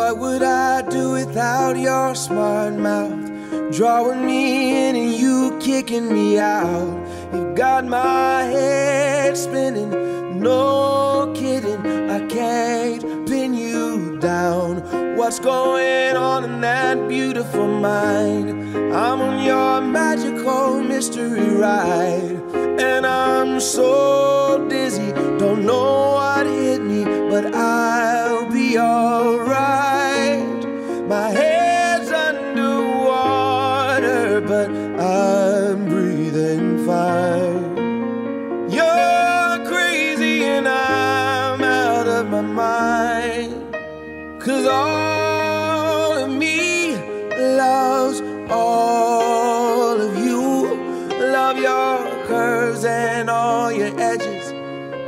What would I do without your smart mouth? Drawing me in and you kicking me out. You got my head spinning, no kidding. I can't pin you down. What's going on in that beautiful mind? I'm on your magical mystery ride, and I'm so dizzy, don't know what hit me, but I'll be alright. My head's underwater, but I'm breathing fine. You're crazy and I'm out of my mind, 'cause all of me loves all of you. Love your curves and all your edges,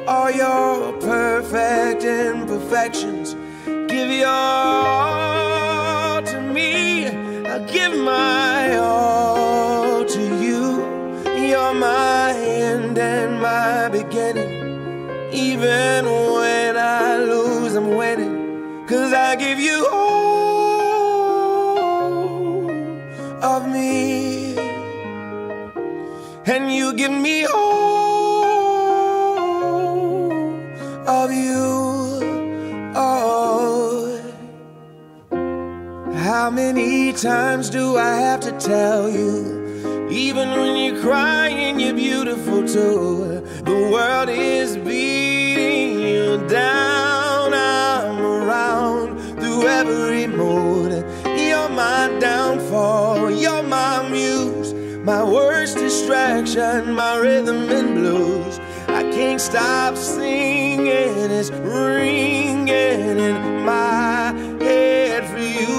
all your perfect imperfections. Give your all to me, I'll give my all to you. You're my end and my beginning. Even when I lose, I'm winning, 'cause I give you all of me, and you give me all of you. Oh, how many times do I have to tell you? Even when you're crying, you're beautiful too. The world is beating you down. I'm around through every mood. You're my downfall, you're my muse, my worst distraction, my rhythm and blues. I can't stop singing, it's ringing in my head for you.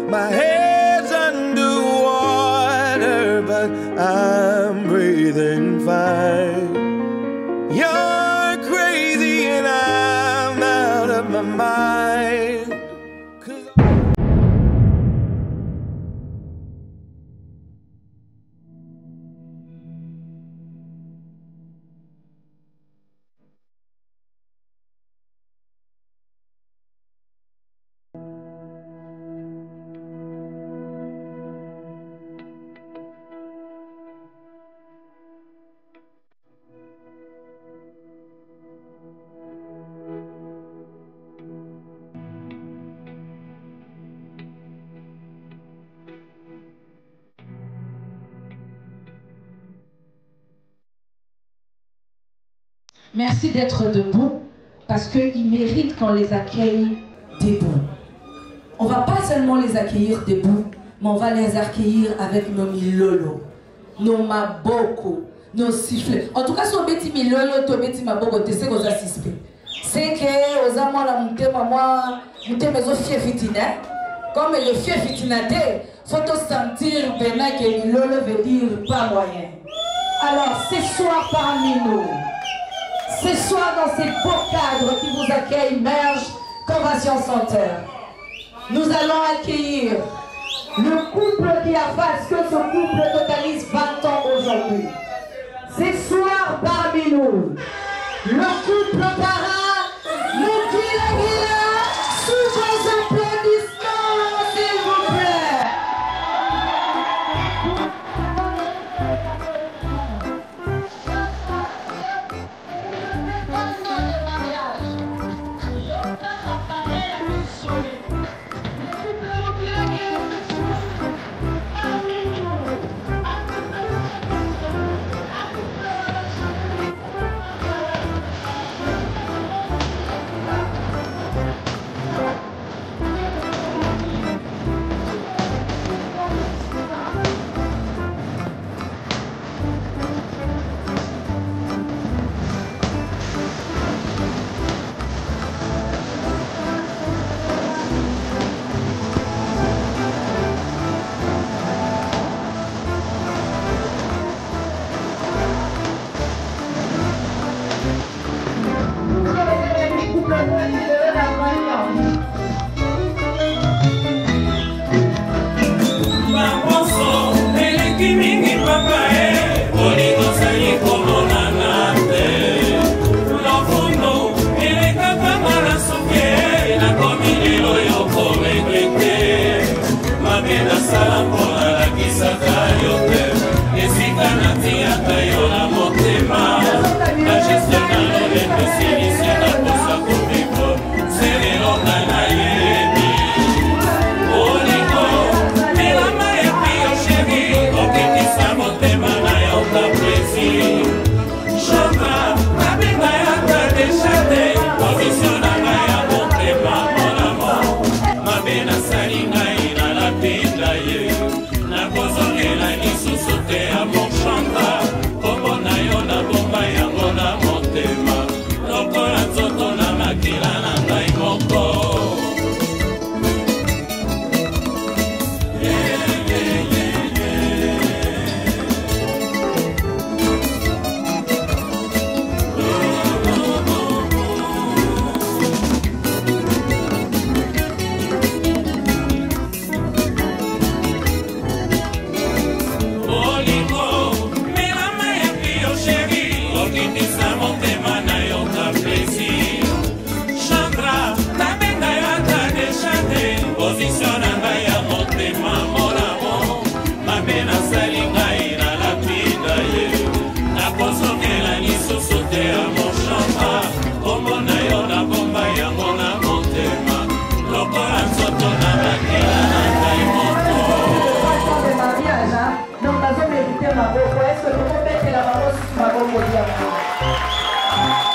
My head's underwater, but I'm breathing fine. You're crazy and I'm out of my mind. Merci d'être debout, parce qu'ils méritent qu'on les accueille debout. On ne va pas seulement les accueillir debout, mais on va les accueillir avec nos milolo, nos maboko, nos sifflets. En tout cas, si on met milolo, on met maboko, tu sais qu'on a suspect. C'est que, aux amants, la montée, maman, montée, mais au fier fitina. Comme le fier fitinate, faut sentir maintenant que milolo veut dire pas moyen. Alors, ce soir parmi nous, ce soir dans ces beaux cadres qui vous accueillent, Merge Convention Center, nous allons accueillir le couple qui a fait ce que ce couple totalise 20 ans aujourd'hui. Ce soir parmi nous, le couple para Moukila Gila, sous vos applaudissements, s'il vous plaît.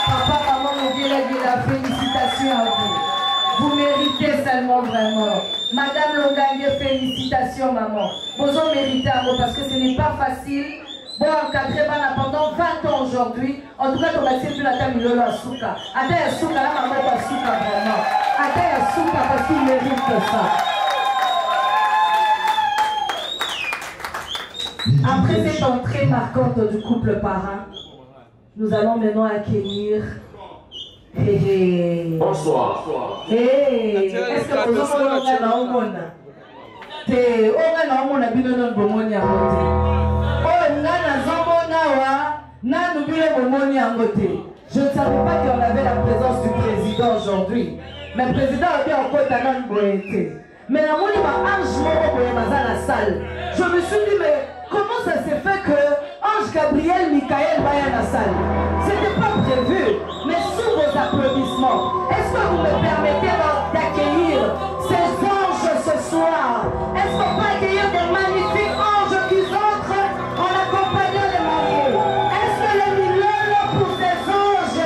Papa, maman, mon Dieu, félicitations à vous. Vous méritez seulement vraiment. Madame Longagne, félicitations, maman. Vous en méritez à vous parce que ce n'est pas facile. Bon, encadré pendant 20 ans aujourd'hui. En tout cas, on a tiré la table de Asuka. Attends, Asuka, là, maman, Asuka, vraiment. Attends, Asuka, parce qu'il mérite ça. Après cette entrée marquante du couple parrain, nous allons maintenant accueillir. Bonsoir. Est-ce que vous avez un monde? Je ne savais pas qu'on avait la présence du président aujourd'hui. Mais le président a bien encore un boété. Mais la mouni m'a la salle. Je me suis dit, mais comment ça s'est fait que Ange Gabriel Michael va à la salle? C'était pas prévu. Mais sous vos applaudissements, est-ce que vous me permettez d'accueillir ces anges ce soir? Est-ce qu'on peut accueillir des magnifiques anges qui entrent en accompagnant les mariés? Est-ce que les millions pour ces anges?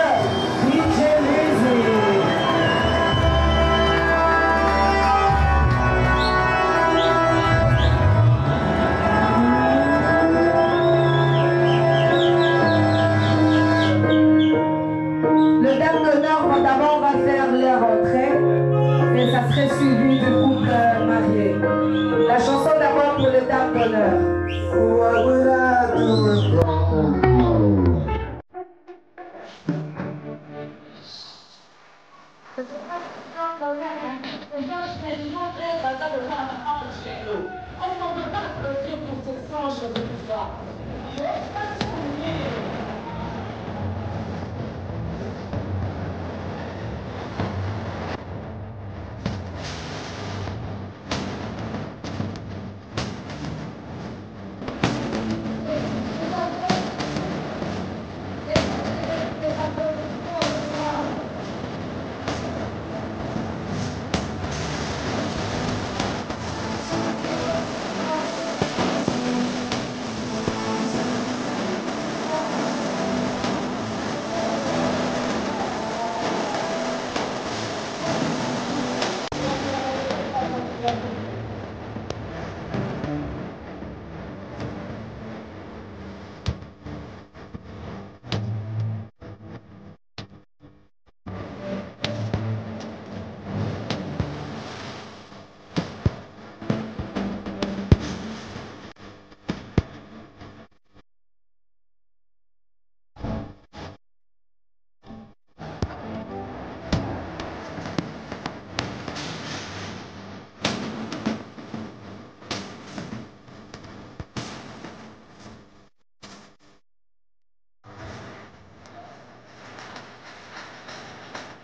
Le dame d'honneur va d'abord faire leur entrée et ça serait suivi du couple marié. La chanson d'abord pour les dames d'honneur. On ne peut pas applaudir pour ces anges de pouvoir.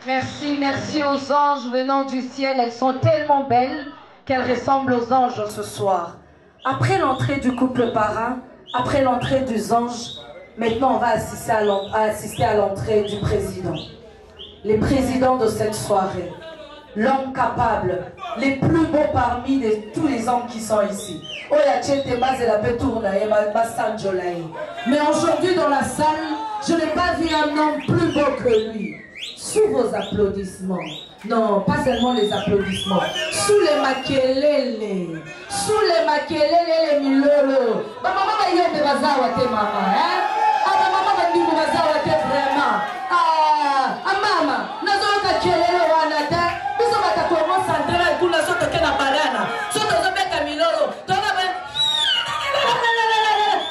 Merci, merci aux anges venant du ciel. Elles sont tellement belles qu'elles ressemblent aux anges ce soir. Après l'entrée du couple parrain, après l'entrée des anges, maintenant on va assister à l'entrée du président. Les présidents de cette soirée, l'homme capable, les plus beaux parmi tous les hommes qui sont ici. Mais aujourd'hui dans la salle, je n'ai pas vu un homme plus beau que lui. Sous vos applaudissements, non, pas seulement les applaudissements, sous les makelele, les milolo. Maman va y aller bazawa te mama, hein? Ah maman va dire bazawa te vraiment. Mama, nazo makelele wana te. Biso bata komo sandra kuna soto kena barana. Soto zobeka milolo. Tona ben.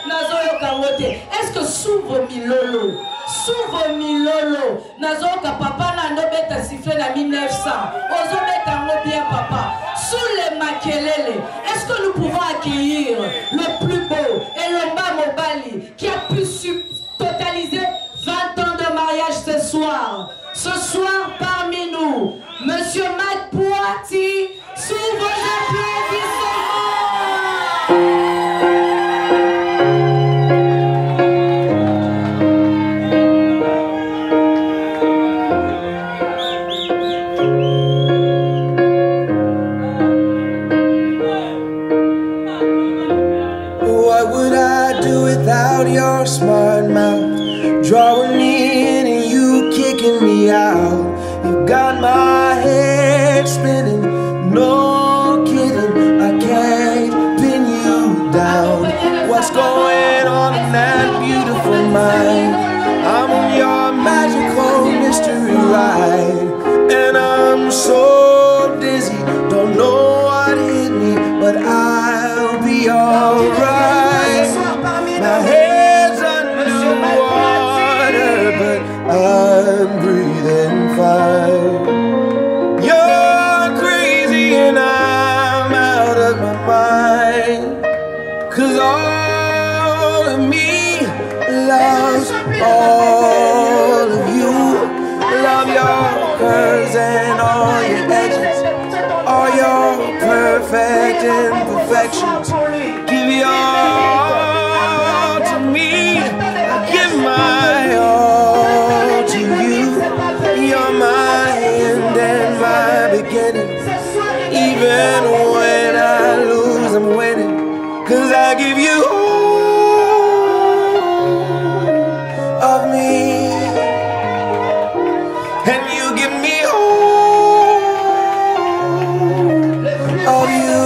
Nazo yoka wote. Est-ce que sous vos milolo? Sous vos milolo, nazoka papa na ndobeta sifflet na 1900. Ozobeta ngo bien papa. Sous les makelele, est-ce que nous pouvons accueillir le plus beau et le bas Mobali qui a pu totaliser 20 ans de mariage ce soir? Ce soir parmi nous, Monsieur Mac Poati, sous vos applaudissements. Your smart mouth drawing me in and you kicking me out. You got my head spinning, no kidding, I can't pin you down. What's going on in that beautiful mind? I'm on your magical mystery ride, and I'm so dizzy, don't know what hit me, but I'll be alright. My head's underwater, but I'm breathing fine. You're crazy and I'm out of my mind, 'cause all of me loves all of you. Love your curves and all your edges, all your perfect imperfections. Give your all to me, I give my all to you. You're my end and my beginning. Even when I lose, I'm winning, 'cause I give you all of me, and you give me all of you.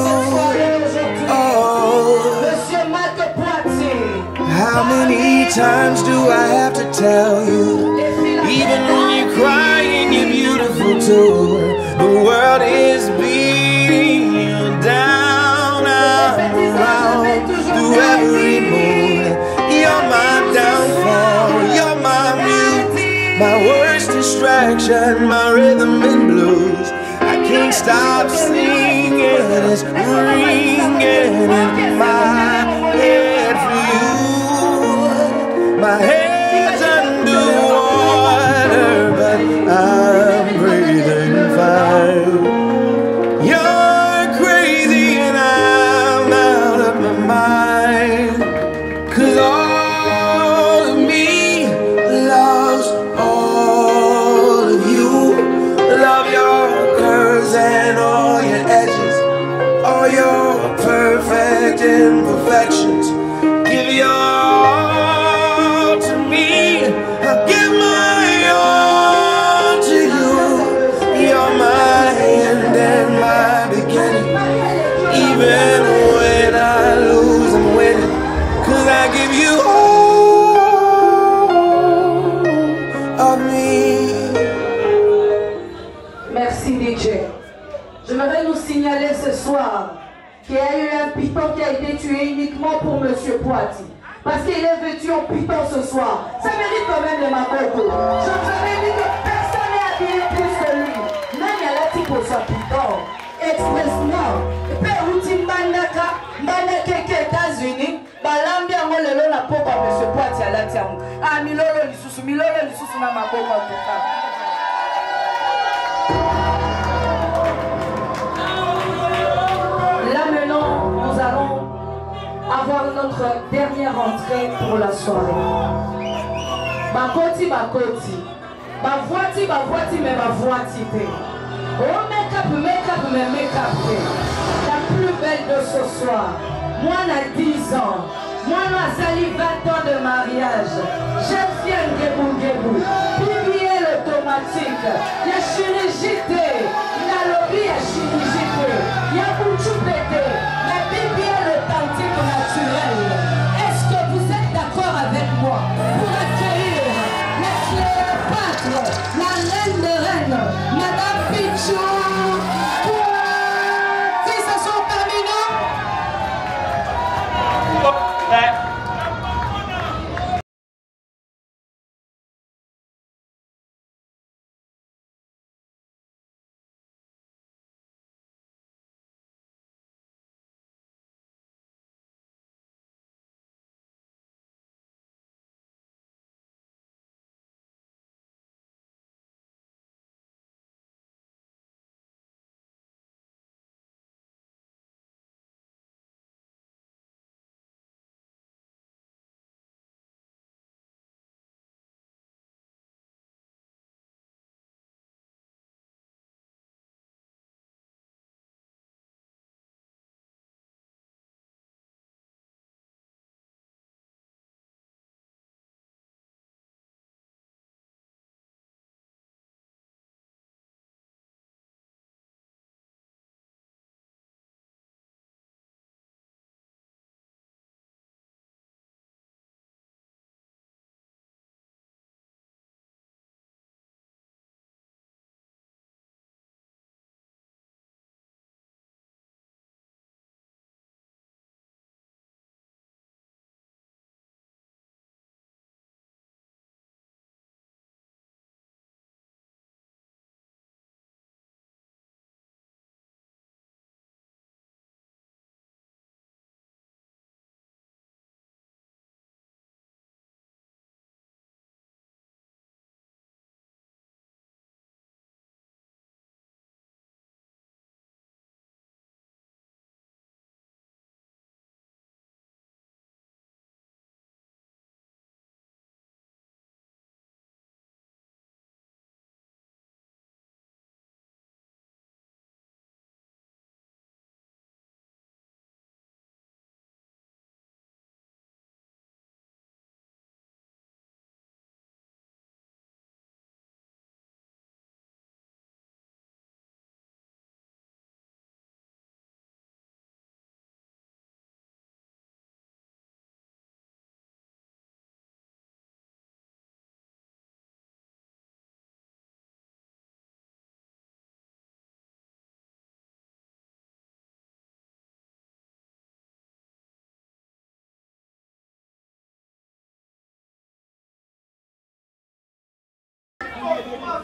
How many times do I have to tell you? Even when you're crying, you're beautiful too. The world is beating you down. I'm around through every mood. You're my downfall, you're my muse, my worst distraction, my rhythm and blues. I can't stop singing, it's ringing in my head for you. My head's underwater, but I'm breathing fine. You're crazy and I'm out of my mind, 'cause all of me loves all of you. Love your curves and all your edges, all your perfect imperfections. Give your all to me, I give my all to you. You're my end and my beginning. Even when I lose, I'm winning, 'cause I give you all of me. Merci DJ. J'aimerais nous signaler ce soir qu'il y a eu un python qui a été tué uniquement pour Monsieur Poati. Parce qu'il est vêtu en python ce soir. Ça mérite quand même les Makoko. Je vous avais dit que personne n'est habillé plus que lui. Même il y a la type pour son python. Expressement. Et puis, outil Mandaka, États-Unis, Balambia, on le la popa, Monsieur Poati à la tiamu. Ah, Milolo, Lisusu, na Makoko, en tout cas. Là maintenant, nous allons notre dernière entrée pour la soirée. Bakoti, bakoti. Bavoiti, bavoiti, mais bavoiti. Oh, make-up, make-up, mais make-up. La plus belle de ce soir. Moi, on a 10 ans. Moi, on a sali 20 ans de mariage. Jeune fille, Ngébou. Publié l'automatique. Il y a chirurgie. Il y a lobby, il y a chirurgie. Il y a bouchou pété. Mais publié l'authentique naturel. Est-ce que vous êtes d'accord avec moi pour accueillir la Cléopâtre, la reine de reines, Madame Pichou?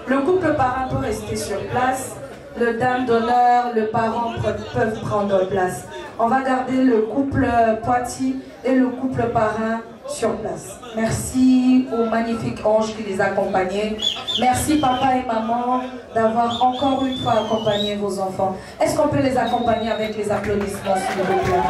Le couple parrain peut rester sur place, le dame d'honneur, le parent peuvent prendre place. On va garder le couple Poiti et le couple parrain sur place. Merci aux magnifiques anges qui les accompagnaient. Merci papa et maman d'avoir encore une fois accompagné vos enfants. Est-ce qu'on peut les accompagner avec les applaudissements s'il vous plaît?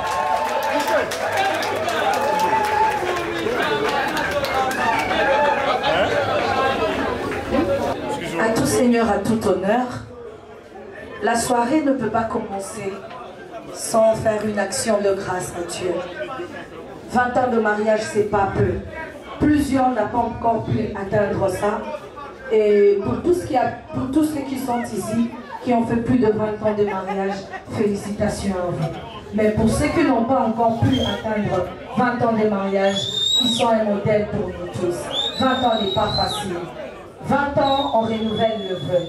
À tout seigneur, à tout honneur, la soirée ne peut pas commencer sans faire une action de grâce à Dieu. 20 ans de mariage, c'est pas peu. Plusieurs n'ont pas encore pu atteindre ça. Et pour tous ceux qui sont ici, qui ont fait plus de 20 ans de mariage, félicitations à vous. Mais pour ceux qui n'ont pas encore pu atteindre 20 ans de mariage, ils sont un modèle pour nous tous. 20 ans n'est pas facile. 20 ans, on renouvelle le vœu.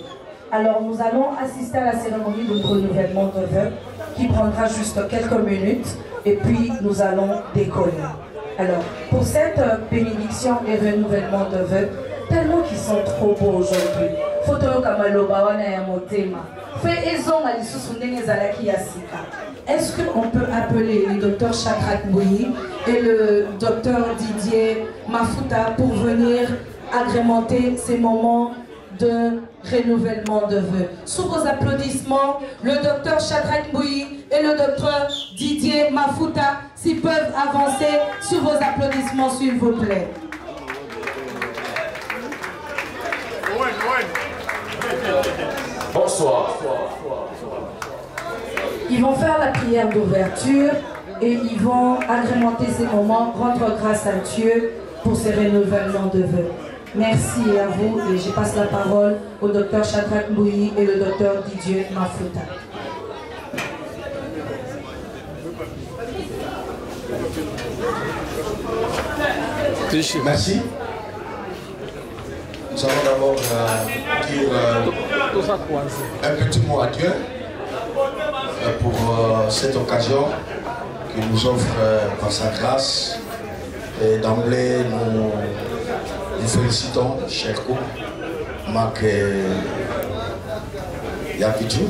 Alors nous allons assister à la cérémonie de renouvellement de vœu qui prendra juste quelques minutes et puis nous allons décoller. Alors pour cette bénédiction et renouvellement de vœu, tellement qu'ils sont trop beaux aujourd'hui. Est-ce qu'on peut appeler le docteur Chakrak Bouyi et le docteur Didier Mafuta pour venir agrémenter ces moments de renouvellement de vœux. Sous vos applaudissements, le docteur Shadrach Mbouyi et le docteur Didier Mafuta, s'ils peuvent avancer sous vos applaudissements, s'il vous plaît. Bonsoir. Ils vont faire la prière d'ouverture et ils vont agrémenter ces moments, rendre grâce à Dieu pour ces renouvellements de vœux. Merci à vous et je passe la parole au docteur Shadrach Mbouyi et le docteur Didier Mafuta. Merci. Nous allons d'abord dire un petit mot à Dieu pour cette occasion qu'il nous offre par sa grâce. Et d'emblée, nous félicitons, cher couple, Marc et Yapitou.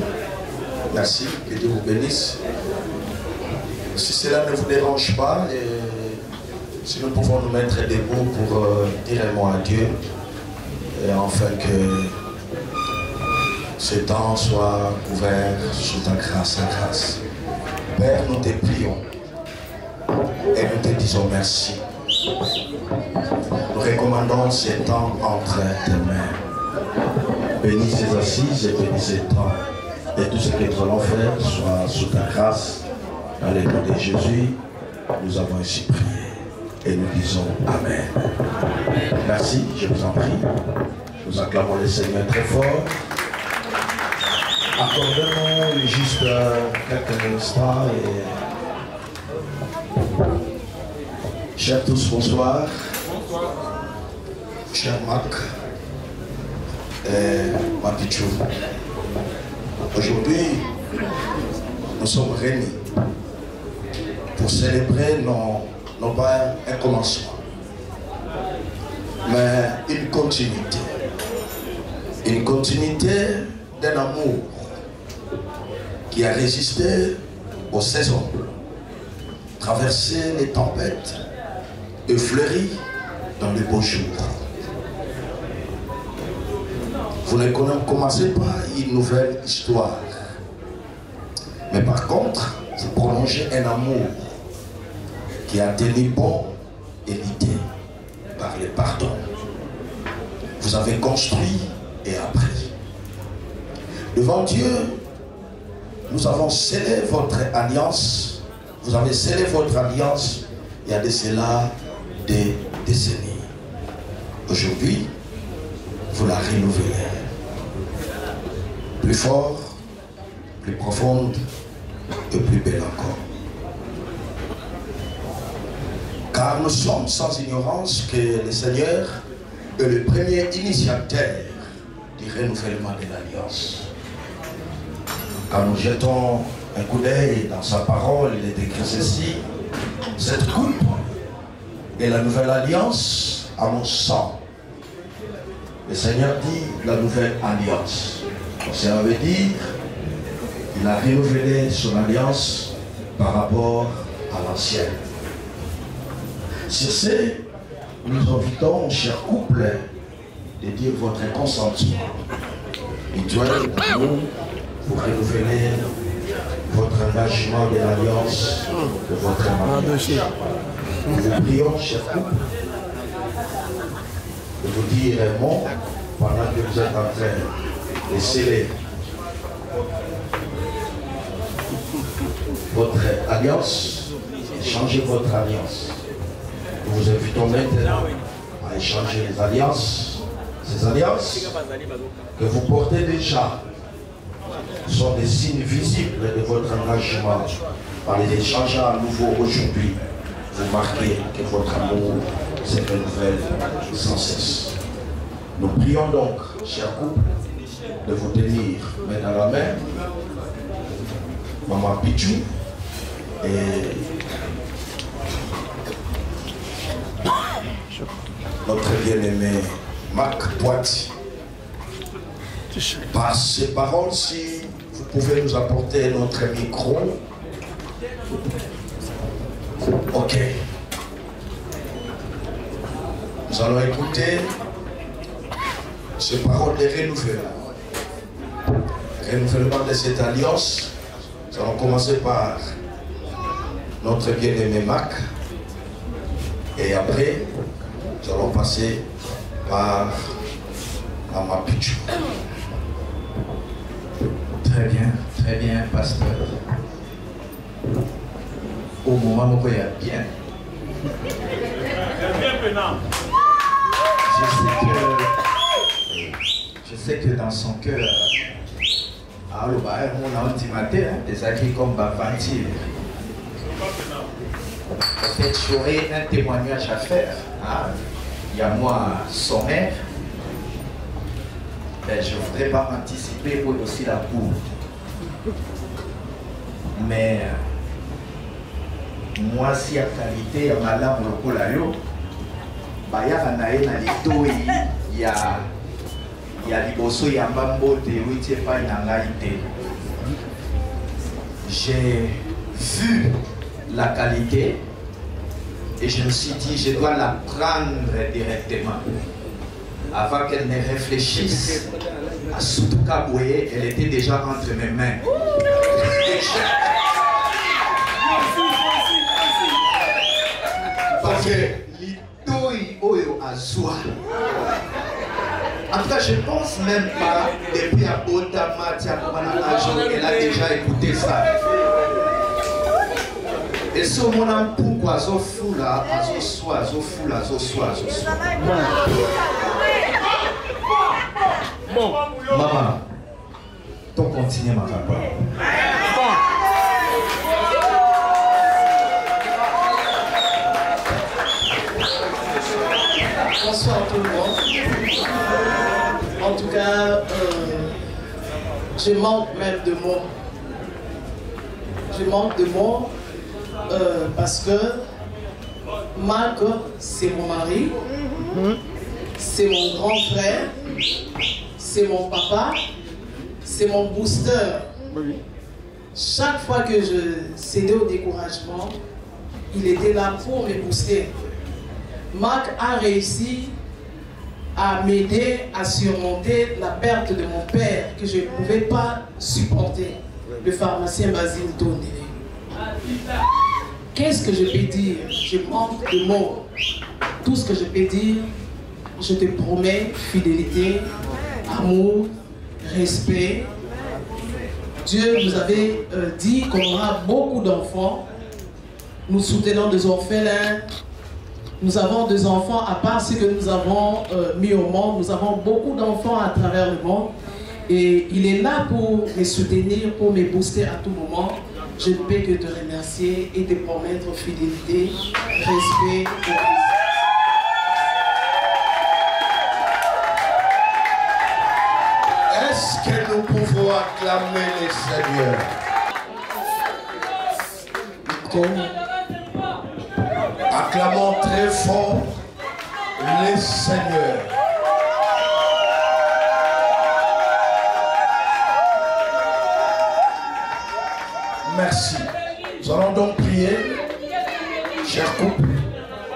Merci, que Dieu vous bénisse. Si cela ne vous dérange pas, si nous pouvons nous mettre debout pour dire un mot à Dieu, et afin que ce temps soit couvert sous ta grâce, ta grâce. Père, nous te prions et nous te disons merci. Nous recommandons ces temps entre tes mains. Bénis ces assises et bénis ces temps. Et tout ce que nous allons faire soit sous ta grâce. Dans le nom de Jésus, nous avons ainsi prié. Et nous disons Amen. Merci, je vous en prie. Nous acclamons le Seigneur très fort. Accordons-nous juste quelques instants. Chers tous, bonsoir. Cher Marc et Mapichou. Aujourd'hui, nous sommes réunis pour célébrer non pas un commencement, mais une continuité. Une continuité d'un amour qui a résisté aux saisons, traversé les tempêtes et fleuri dans les beaux jours. Vous ne commencez pas une nouvelle histoire, mais par contre, vous prolongez un amour qui a tenu bon et l'idée par le pardon. Vous avez construit et appris. Devant Dieu, nous avons scellé votre alliance. Vous avez scellé votre alliance il y a de cela des décennies. Aujourd'hui, vous la renouvelez. Plus fort, plus profonde et plus belle encore. Car nous sommes sans ignorance que le Seigneur est le premier initiateur du renouvellement de l'Alliance. Quand nous jetons un coup d'œil dans sa parole, il est écrit ceci: cette coupe est la nouvelle alliance à mon sang. Le Seigneur dit la nouvelle alliance. Ça veut dire qu'il a renouvelé son alliance par rapport à l'ancienne. Sur ce, nous invitons, chers couples, de dire votre consentement mutuel à nous pour renouveler votre engagement de l'alliance de votre mariage. Nous vous prions, chers couples, de vous dire un mot pendant que vous êtes en train de sceller votre alliance, échanger votre alliance. Nous vous invitons maintenant à échanger les alliances. Ces alliances que vous portez déjà sont des signes visibles de votre engagement. En les échangeant à nouveau aujourd'hui, vous marquez que votre amour se renouvelle sans cesse. Nous prions donc, chers couples, de vous tenir main dans la main, Maman Pichou et notre bien-aimé Marc Poiti. Par ces paroles, si vous pouvez nous apporter notre micro. Ok. Nous allons écouter ces paroles de renouvellement. Renouvellement de cette alliance. Nous allons commencer par notre bien-aimé Mac. Et après, nous allons passer par Mama Pichou. Très bien, pasteur. Au moment où il y a bien. Je sais que dans son cœur, on a intimaté des acquis comme Bavantir. Peut-être j'aurai un témoignage à faire. Il y a moi, son mère. Ben, je ne voudrais pas anticiper pour aussi la cour. Mais moi, si il y a qualité, il y a la molokolalo, il y a liboso, il y a mbambo, j'ai vu la qualité et je me suis dit, je dois la prendre directement. Avant qu'elle ne réfléchisse à Soutouka Boye, elle était déjà entre mes mains. Parce que l'idoi oyo azwa. En tout cas, je ne pense même pas, depuis à Botama, elle a déjà écouté ça. Et ce moment pourquoi azo fula, azo soa, azo fula, azo soa, azo soa. Bon. Maman, ton continue ma papa. Bonsoir tout le monde. En tout cas, je manque même de mots. Je manque de mots parce que Marc, c'est mon mari, c'est mon grand frère, c'est mon papa, c'est mon booster. Chaque fois que je cédais au découragement, il était là pour me booster. Marc a réussi à m'aider à surmonter la perte de mon père que je ne pouvais pas supporter, le pharmacien Basile Tondé. Qu'est-ce que je peux dire? Je manque de mots. Tout ce que je peux dire, je te promets fidélité, amour, respect. Dieu nous avait dit qu'on aura beaucoup d'enfants. Nous soutenons des orphelins. Nous avons des enfants, à part ce que nous avons mis au monde, nous avons beaucoup d'enfants à travers le monde. Et il est là pour me soutenir, pour me booster à tout moment. Je ne peux que te remercier et te promettre fidélité, respect. Est-ce que nous pouvons acclamer les Seigneurs? Acclamons très fort les Seigneurs. Merci. Nous allons donc prier, chers couples,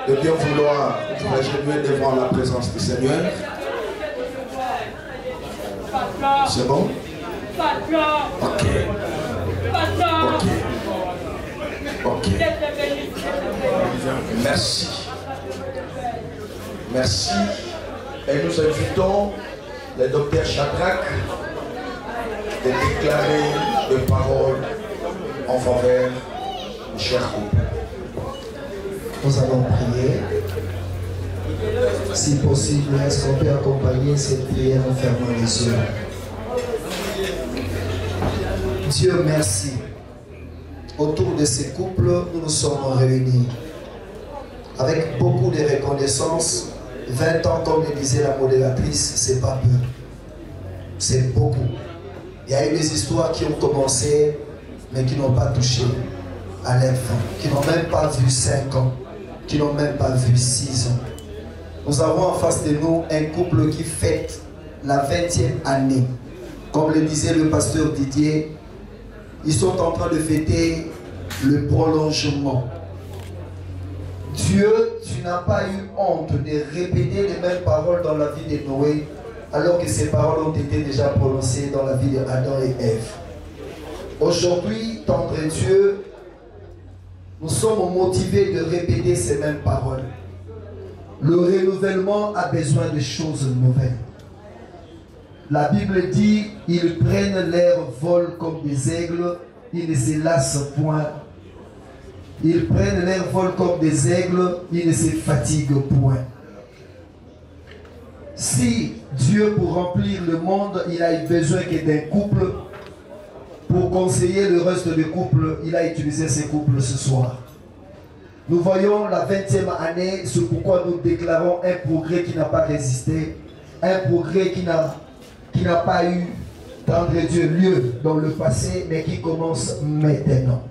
de bien vouloir vous agenouiller devant la présence du Seigneur. C'est bon? Ok. Ok. Ok. Merci. Merci. Et nous invitons le docteur Shadrach de déclarer des paroles en faveur du cher couple. Nous allons prier. Si possible, est-ce qu'on peut accompagner cette prière en fermant les yeux? Dieu merci. Autour de ces couples, nous nous sommes réunis. Avec beaucoup de reconnaissance, 20 ans, comme le disait la modératrice, c'est pas peu. C'est beaucoup. Il y a eu des histoires qui ont commencé, mais qui n'ont pas touché à leur fin. Qui n'ont même pas vu 5 ans. Qui n'ont même pas vu 6 ans. Nous avons en face de nous un couple qui fête la 20e année. Comme le disait le pasteur Didier, ils sont en train de fêter le prolongement. Dieu, tu n'as pas eu honte de répéter les mêmes paroles dans la vie de Noé alors que ces paroles ont été déjà prononcées dans la vie d'Adam et Ève. Aujourd'hui, tendre Dieu, nous sommes motivés de répéter ces mêmes paroles. Le renouvellement a besoin de choses nouvelles. La Bible dit, ils prennent leur vol comme des aigles, ils ne se lassent point. Ils prennent leur vol comme des aigles, ils ne se fatiguent point. Si Dieu, pour remplir le monde, il a eu besoin que d'un couple, pour conseiller le reste des couples, il a utilisé ces couples ce soir. Nous voyons la 20e année, c'est pourquoi nous déclarons un progrès qui n'a pas résisté, un progrès qui n'a pas eu, tendre Dieu, lieu dans le passé, mais qui commence maintenant.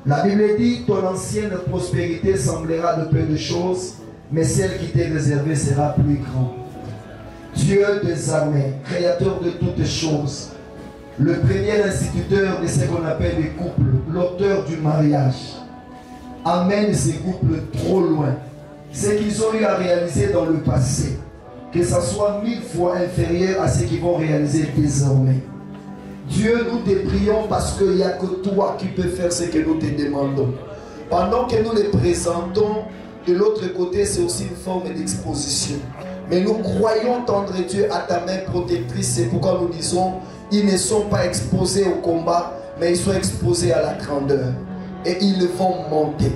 La Bible dit, ton ancienne prospérité semblera de peu de choses, mais celle qui t'est réservée sera plus grande. Dieu des armées, créateur de toutes choses, le premier instituteur de ce qu'on appelle les couples, l'auteur du mariage, amène ces couples trop loin. Ce qu'ils ont eu à réaliser dans le passé, que ça soit 1000 fois inférieur à ce qu'ils vont réaliser désormais. Dieu, nous te prions parce qu'il n'y a que toi qui peux faire ce que nous te demandons. Pendant que nous les présentons, de l'autre côté, c'est aussi une forme d'exposition. Mais nous croyons, tendre Dieu, à ta main protectrice. C'est pourquoi nous disons, ils ne sont pas exposés au combat, mais ils sont exposés à la grandeur. Et ils vont monter.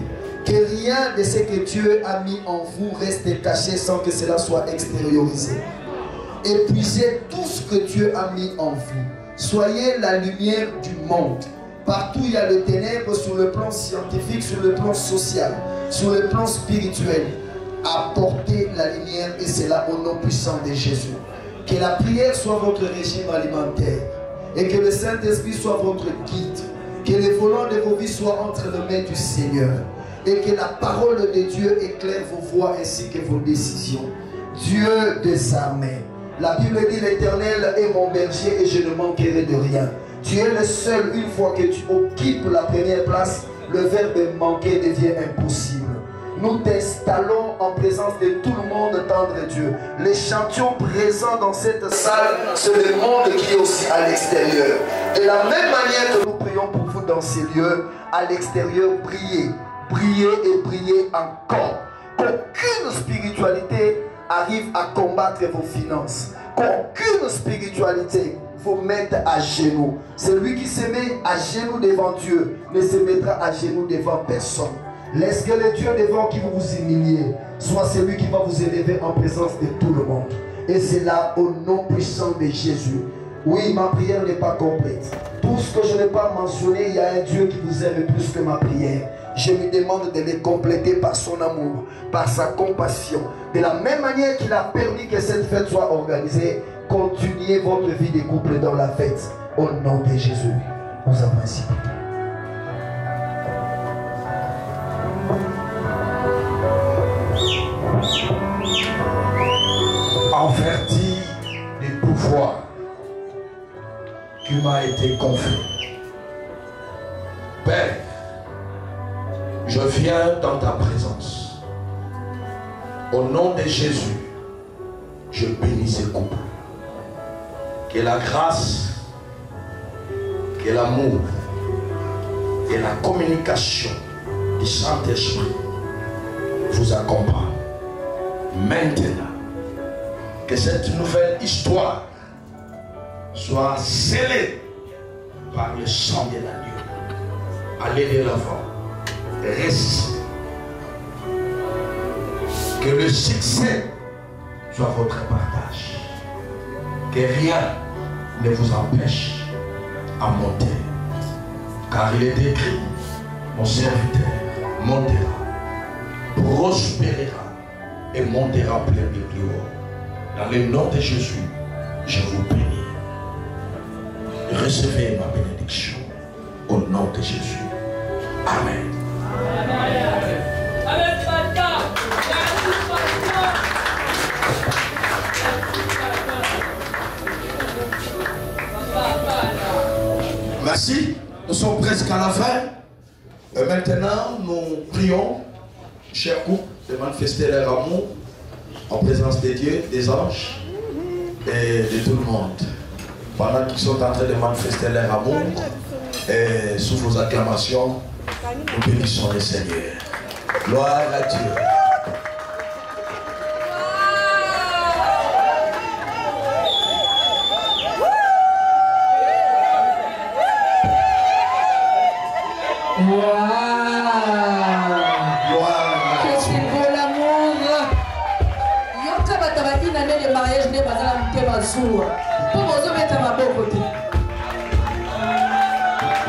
Que rien de ce que Dieu a mis en vous reste caché sans que cela soit extériorisé. Épuisez tout ce que Dieu a mis en vous. Soyez la lumière du monde. Partout il y a le ténèbre, sur le plan scientifique, sur le plan social, sur le plan spirituel. Apportez la lumière et c'est là au nom puissant de Jésus. Que la prière soit votre régime alimentaire et que le Saint-Esprit soit votre guide. Que les volants de vos vies soient entre les mains du Seigneur et que la parole de Dieu éclaire vos voies ainsi que vos décisions. Dieu des armées. La Bible dit, l'Éternel est mon berger et je ne manquerai de rien. Tu es le seul, une fois que tu occupes la première place, le verbe manquer devient impossible. Nous t'installons en présence de tout le monde, tendre Dieu. L'échantillon présent dans cette salle, c'est le monde qui est aussi à l'extérieur. De la même manière que nous prions pour vous dans ces lieux, à l'extérieur, priez. Priez et priez encore. Qu'aucune spiritualité arrive à combattre vos finances. Qu'aucune spiritualité vous mette à genoux. Celui qui se met à genoux devant Dieu ne se mettra à genoux devant personne. Laisse que le Dieu devant qui vous vous humiliez soit celui qui va vous élever en présence de tout le monde. Et c'est là au nom puissant de Jésus. Oui, ma prière n'est pas complète. Tout ce que je n'ai pas mentionné, il y a un Dieu qui vous aime plus que ma prière. Je lui demande de les compléter par son amour, par sa compassion. De la même manière qu'il a permis que cette fête soit organisée, continuez votre vie de couple dans la fête. Au nom de Jésus, nous avons ainsi. En vertu du pouvoir qui m'a été confié, Père, je viens dans ta présence. Au nom de Jésus, je bénis ces couples. Que la grâce, que l'amour et la communication du Saint-Esprit vous accompagnent. Maintenant, que cette nouvelle histoire soit scellée par le sang de l'agneau. Allez de l'avant. Restez. Que le succès soit votre partage. Que rien ne vous empêche à monter. Car il est écrit, mon serviteur montera, prospérera et montera plein de gloire. Dans le nom de Jésus, je vous bénis. Recevez ma bénédiction au nom de Jésus. Amen. Merci. Nous sommes presque à la fin. Et maintenant, nous prions, chers couples, de manifester leur amour en présence de Dieu, des anges et de tout le monde. Pendant qu'ils sont en train de manifester leur amour, et sous vos acclamations, nous bénissons le Seigneur. Gloire à Dieu.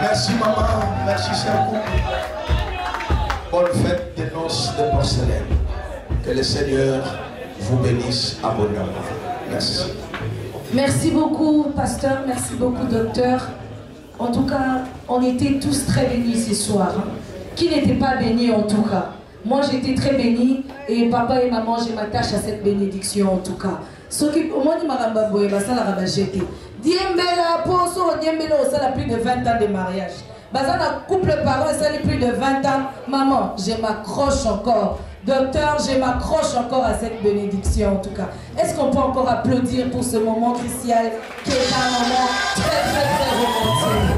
Merci maman, merci cher couple. Bonne fête des noces de porcelaine. Que le Seigneur vous bénisse abondamment. Merci. Merci beaucoup pasteur, merci beaucoup docteur. En tout cas, on était tous très bénis ce soir. Qui n'était pas béni en tout cas? Moi j'étais très béni et papa et maman, je m'attache à cette bénédiction en tout cas. Ce qui au moins dit maramba boye basa la rabajete. Diembela poso diembela au ça plus de 20 ans de mariage. Basa na couple parents ça plus de 20 ans. Maman, je m'accroche encore. Docteur, je m'accroche encore à cette bénédiction en tout cas. Est-ce qu'on peut encore applaudir pour ce moment crucial qui est un moment très très très romantique?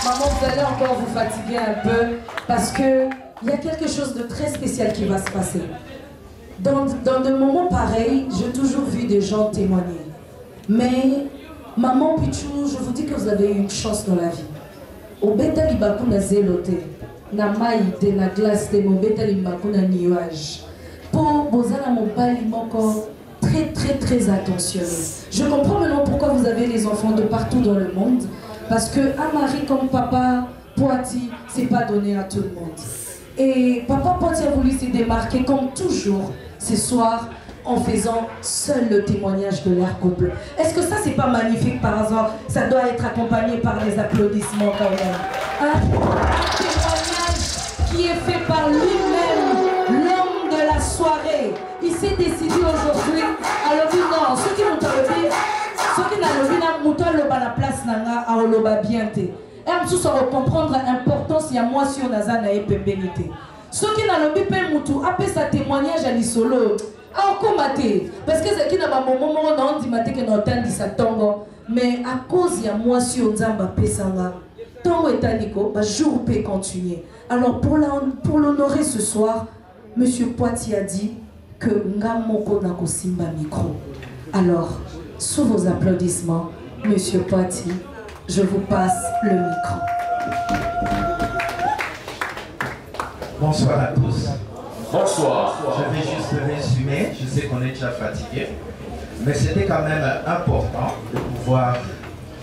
Maman, vous allez encore vous fatiguer un peu parce que il y a quelque chose de très spécial qui va se passer. Dans des moments pareils, j'ai toujours vu des gens témoigner. Mais, maman Pichou, je vous dis que vous avez eu une chance dans la vie. Au beta libaku na zelote, na maïte, na glace, mon beta libaku na nuage. Pour bozala mobali moko très très très attentionné. Je comprends maintenant pourquoi vous avez les enfants de partout dans le monde. Parce que un mari comme papa Poiti, c'est pas donné à tout le monde. Et papa Poiti a voulu se démarquer comme toujours ce soir en faisant seul le témoignage de leur couple. Est-ce que ça c'est pas magnifique par hasard? Ça doit être accompagné par les applaudissements quand même. Un témoignage qui est fait par lui-même, l'homme de la soirée. Il s'est décidé aujourd'hui. Alors non, ceux qui m'ont enlevé, ceux qui n'ont enlevé la place nanga a oloba bien te. Et tout ça va comprendre l'importance il y a moi si on a zana et pembénité. Ceux qui n'ont enlevé pas moutou, après sa témoignage à l'isolo. Encore maté, parce que c'est qui n'a pas mon moment on dit maté que n'entend dit ça tombe, mais à cause il y a moi si on zamba pesanga, tant étanico, bah jour peut continuer. Alors pour l'honorer ce soir, Monsieur Poiti a dit que ngamoko na kosimba micro. Alors sous vos applaudissements, Monsieur Poiti, je vous passe le micro. Bonsoir à tous. Bonsoir. Je vais juste résumer, je sais qu'on est déjà fatigué, mais c'était quand même important de pouvoir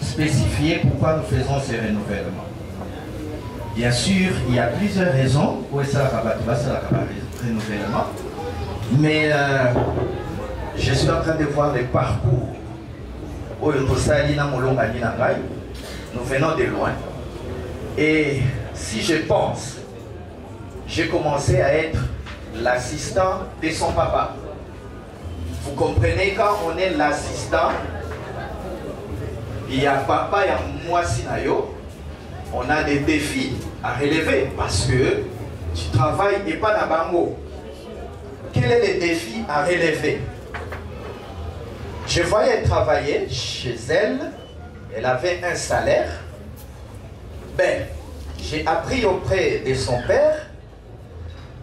spécifier pourquoi nous faisons ces renouvellements. Bien sûr, il y a plusieurs raisons pour ça le renouvellement, mais je suis en train de voir le parcours où nous venons de loin. Et si je pense, j'ai commencé à être l'assistant de son papa. Vous comprenez, quand on est l'assistant, il y a papa et moi Sinayo, on a des défis à relever parce que tu travailles et pas dans bango. Quel est le défi à relever? Je voyais travailler chez elle, elle avait un salaire. Ben, j'ai appris auprès de son père.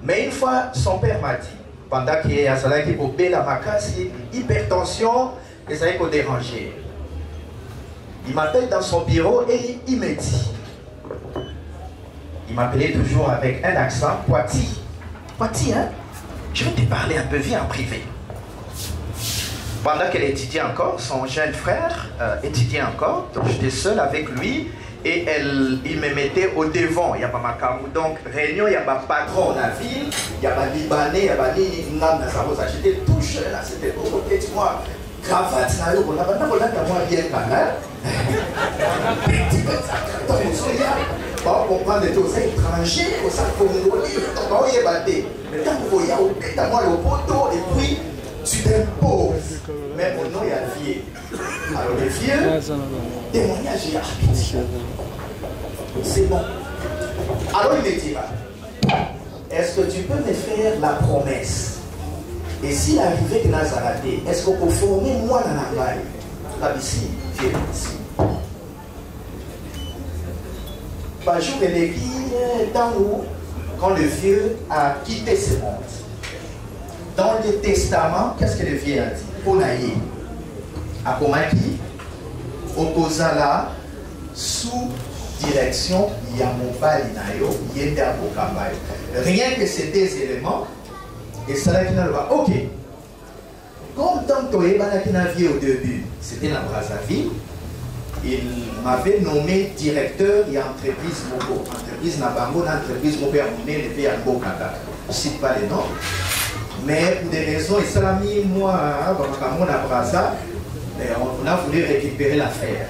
Mais une fois, son père m'a dit, pendant qu'il y a un salaire qui est la macassi, hypertension, et ça est déranger. Il m'appelle dans son bureau et il me dit, il m'appelait toujours avec un accent, Poiti. Poiti, hein? Je vais te parler un peu, viens en privé. Pendant qu'elle étudiait encore, son jeune frère étudiait encore, donc j'étais seul avec lui. Et il me mettait au devant. Il y a pas ma carou. Donc, réunion, il y a ma patron dans la ville, il y a ma Libanais, il y a ma Nina. J'étais tout jeune là, c'était beaucoup. Dis-moi, cravate, on a moi bien quand même. Petit peu ça. On comprend des choses étrangers, on s'en congolais, on y est batté. Mais quand vous voyez, on moi le poteau, et puis tu t'imposes. Mais mon nom est à vieux. Alors, les vieux, témoignage et arbitre. C'est bon. Alors il me dira, est-ce que tu peux me faire la promesse Et s'il arrivait que Nazareth, est-ce qu'on peut former moi dans la baille? La ici, viens ici. Par jour, il est dans où, quand le vieux a quitté ce monde. Dans le testament, qu'est-ce que le vieux a dit? Ponaïe. A Komaki, Okozala, sous direction Yamobali Nayo, Yenda Bokambayo. Rien que ces deux éléments, et ça là qui n'a pas. Ok. Comme tant que Ebanakina vie au début, c'était dans Brazzaville, il m'avait nommé directeur et entreprise Moko. Entreprise Nabango, entreprise Moko, le pays à Bokaka. Je ne cite pas les noms. Mais pour des raisons, et ça l'a mis moi, à Brazza, on a voulu récupérer l'affaire.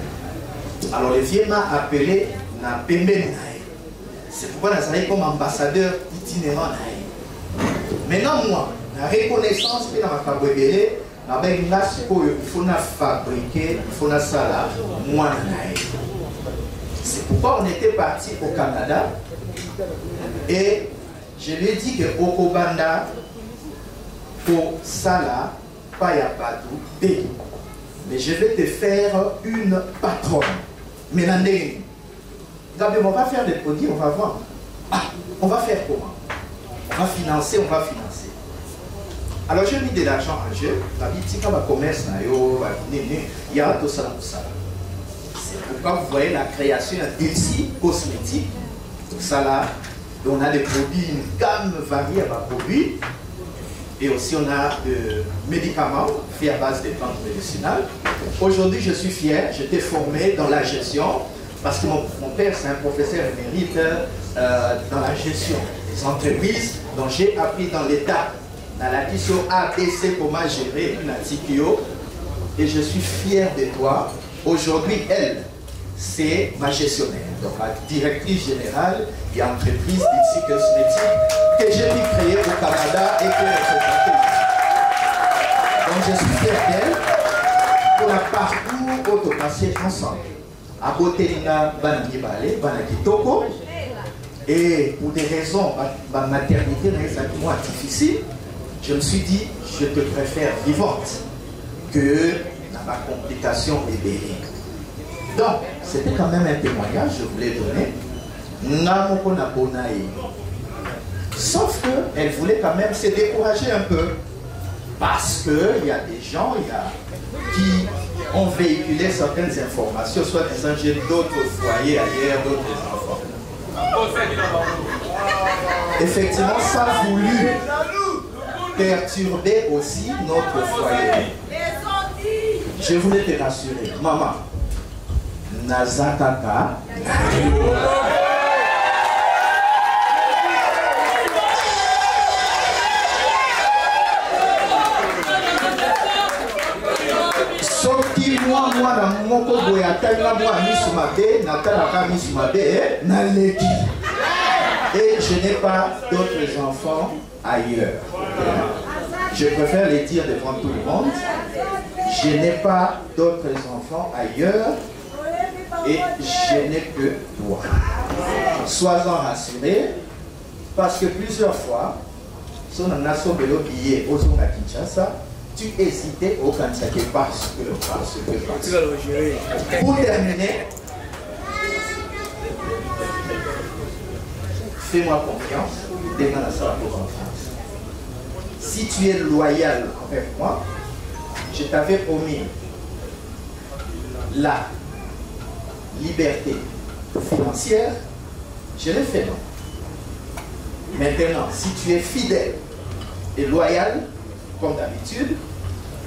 Alors le vieux m'a appelé na Pembe. C'est pourquoi nous sommes comme ambassadeur itinérant. Maintenant, moi, la reconnaissance que dans ma cabouébélé, il faut fabriquer, il faut ça moi. C'est pourquoi on était parti au Canada et je lui ai dit que Okobanda, pour ça là, pas y a pas tout, mais je vais te faire une patronne. Maintenant, on va faire des produits, on va vendre. Ah, on va faire comment? On va financer, on va financer. Alors j'ai mis de l'argent en jeu. La boutique va commerce, il y a tout ça pour ça. C'est pourquoi vous voyez la création d'ici cosmétique. Tout ça là, on a des produits, une gamme variée de produits. Et aussi on a des médicaments faits à base de plantes médicinales. Aujourd'hui je suis fier, j'étais formé dans la gestion parce que mon père c'est un professeur émérite dans la gestion des entreprises. Donc j'ai appris dans l'État, dans la question ABC comment gérer une TQO. Et je suis fier de toi. Aujourd'hui elle, c'est ma gestionnaire, donc la directrice générale et entreprise d'ici cosmétique que j'ai pu créer au Canada et que représenter ici. Donc je suis fier d'elle pour la parcours où on passé ensemble. À Botelina, Banaki Balé, Banaki Toko. Et pour des raisons, ma maternité est moins difficile, je me suis dit, je te préfère vivante que dans ma complication bébé. Donc, c'était quand même un témoignage, je voulais donner. Sauf qu'elle voulait quand même se décourager un peu. Parce qu'il y a des gens qui ont véhiculé certaines informations, soit disant j'ai d'autres foyers ailleurs, d'autres enfants. Effectivement, ça a voulu perturber aussi notre foyer. Je voulais te rassurer, maman. Nazakaka. Sorti moi dans mon cobo ya tanga moi misumade na talaka misumade na leki. Et je n'ai pas d'autres enfants ailleurs. Je préfère les dire devant tout le monde. Je n'ai pas d'autres enfants ailleurs. Et je n'ai que toi. Sois-en rassuré, parce que plusieurs fois, si on a son vélo billet au Zonga Kinshasa, tu hésitais au Kansake parce que. Pour terminer, fais-moi confiance, demande à ça pour confiance. Si tu es loyal avec moi, je t'avais promis la liberté financière, je l'ai fait, non. Maintenant, si tu es fidèle et loyal, comme d'habitude,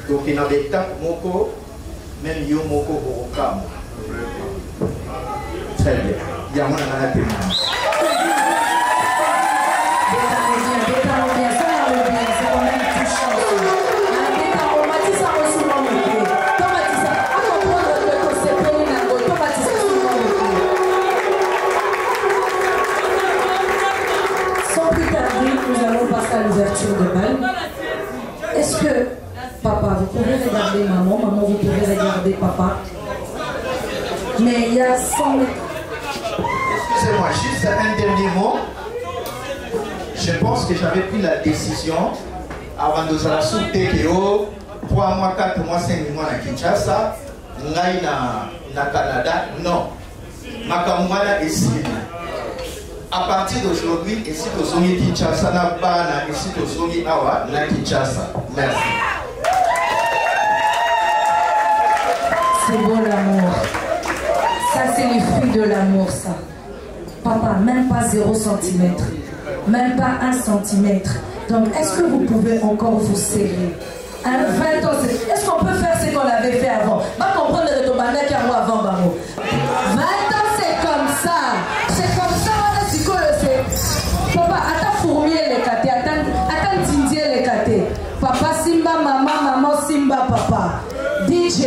donc il n'avait pas moko, même yo moko orokam. Très bien. Il y a un témoin. À l'ouverture de bal. Est-ce que papa, vous pouvez regarder maman, maman, vous pouvez regarder papa. Mais il y a 100 mètres. Excusez-moi, juste un dernier mot. Je pense que j'avais pris la décision avant de la soupe Tekeo, 3 mois, 4 mois, 5 mois à Kinshasa, ngai na Canada, non. Makamwana est signe. À partir d'aujourd'hui, ici au Zongi Kinshasa, na Bana, ici au Zongi Awa, na Kinshasa. Merci. C'est beau l'amour. Ça, c'est les fruits de l'amour, ça. Papa, même pas 0 cm. Même pas 1 cm. Donc, est-ce que vous pouvez encore vous serrer? 20 ans, est-ce qu'on peut faire ce qu'on avait fait avant? Pas comprendre le retombement qu'il y a moi avant, Bamo. 20 ans, c'est comme ça. C'est comme ça, on a dit que c'est. Papa, attends fourmier les catés, attends tindier les catés. Papa Simba, maman Simba, papa. DJ,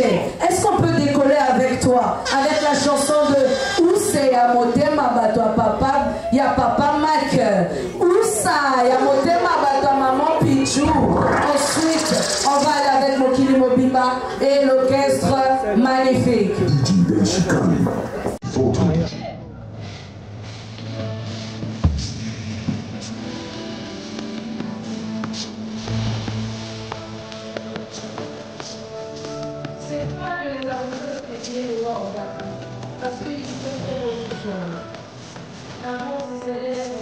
est-ce qu'on peut décoller avec toi avec la chanson de Ousse Yamotema Batwa Papa, ya Papa Mac, Oussa Yamotema Batwa Maman Pichou. Ensuite, on va aller avec Mokili Mobimba et l'orchestre magnifique. Parce qu'il peut faire autre chose. L'amour, c'est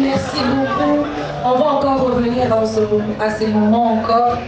Merci beaucoup. On va encore revenir à ces moments encore.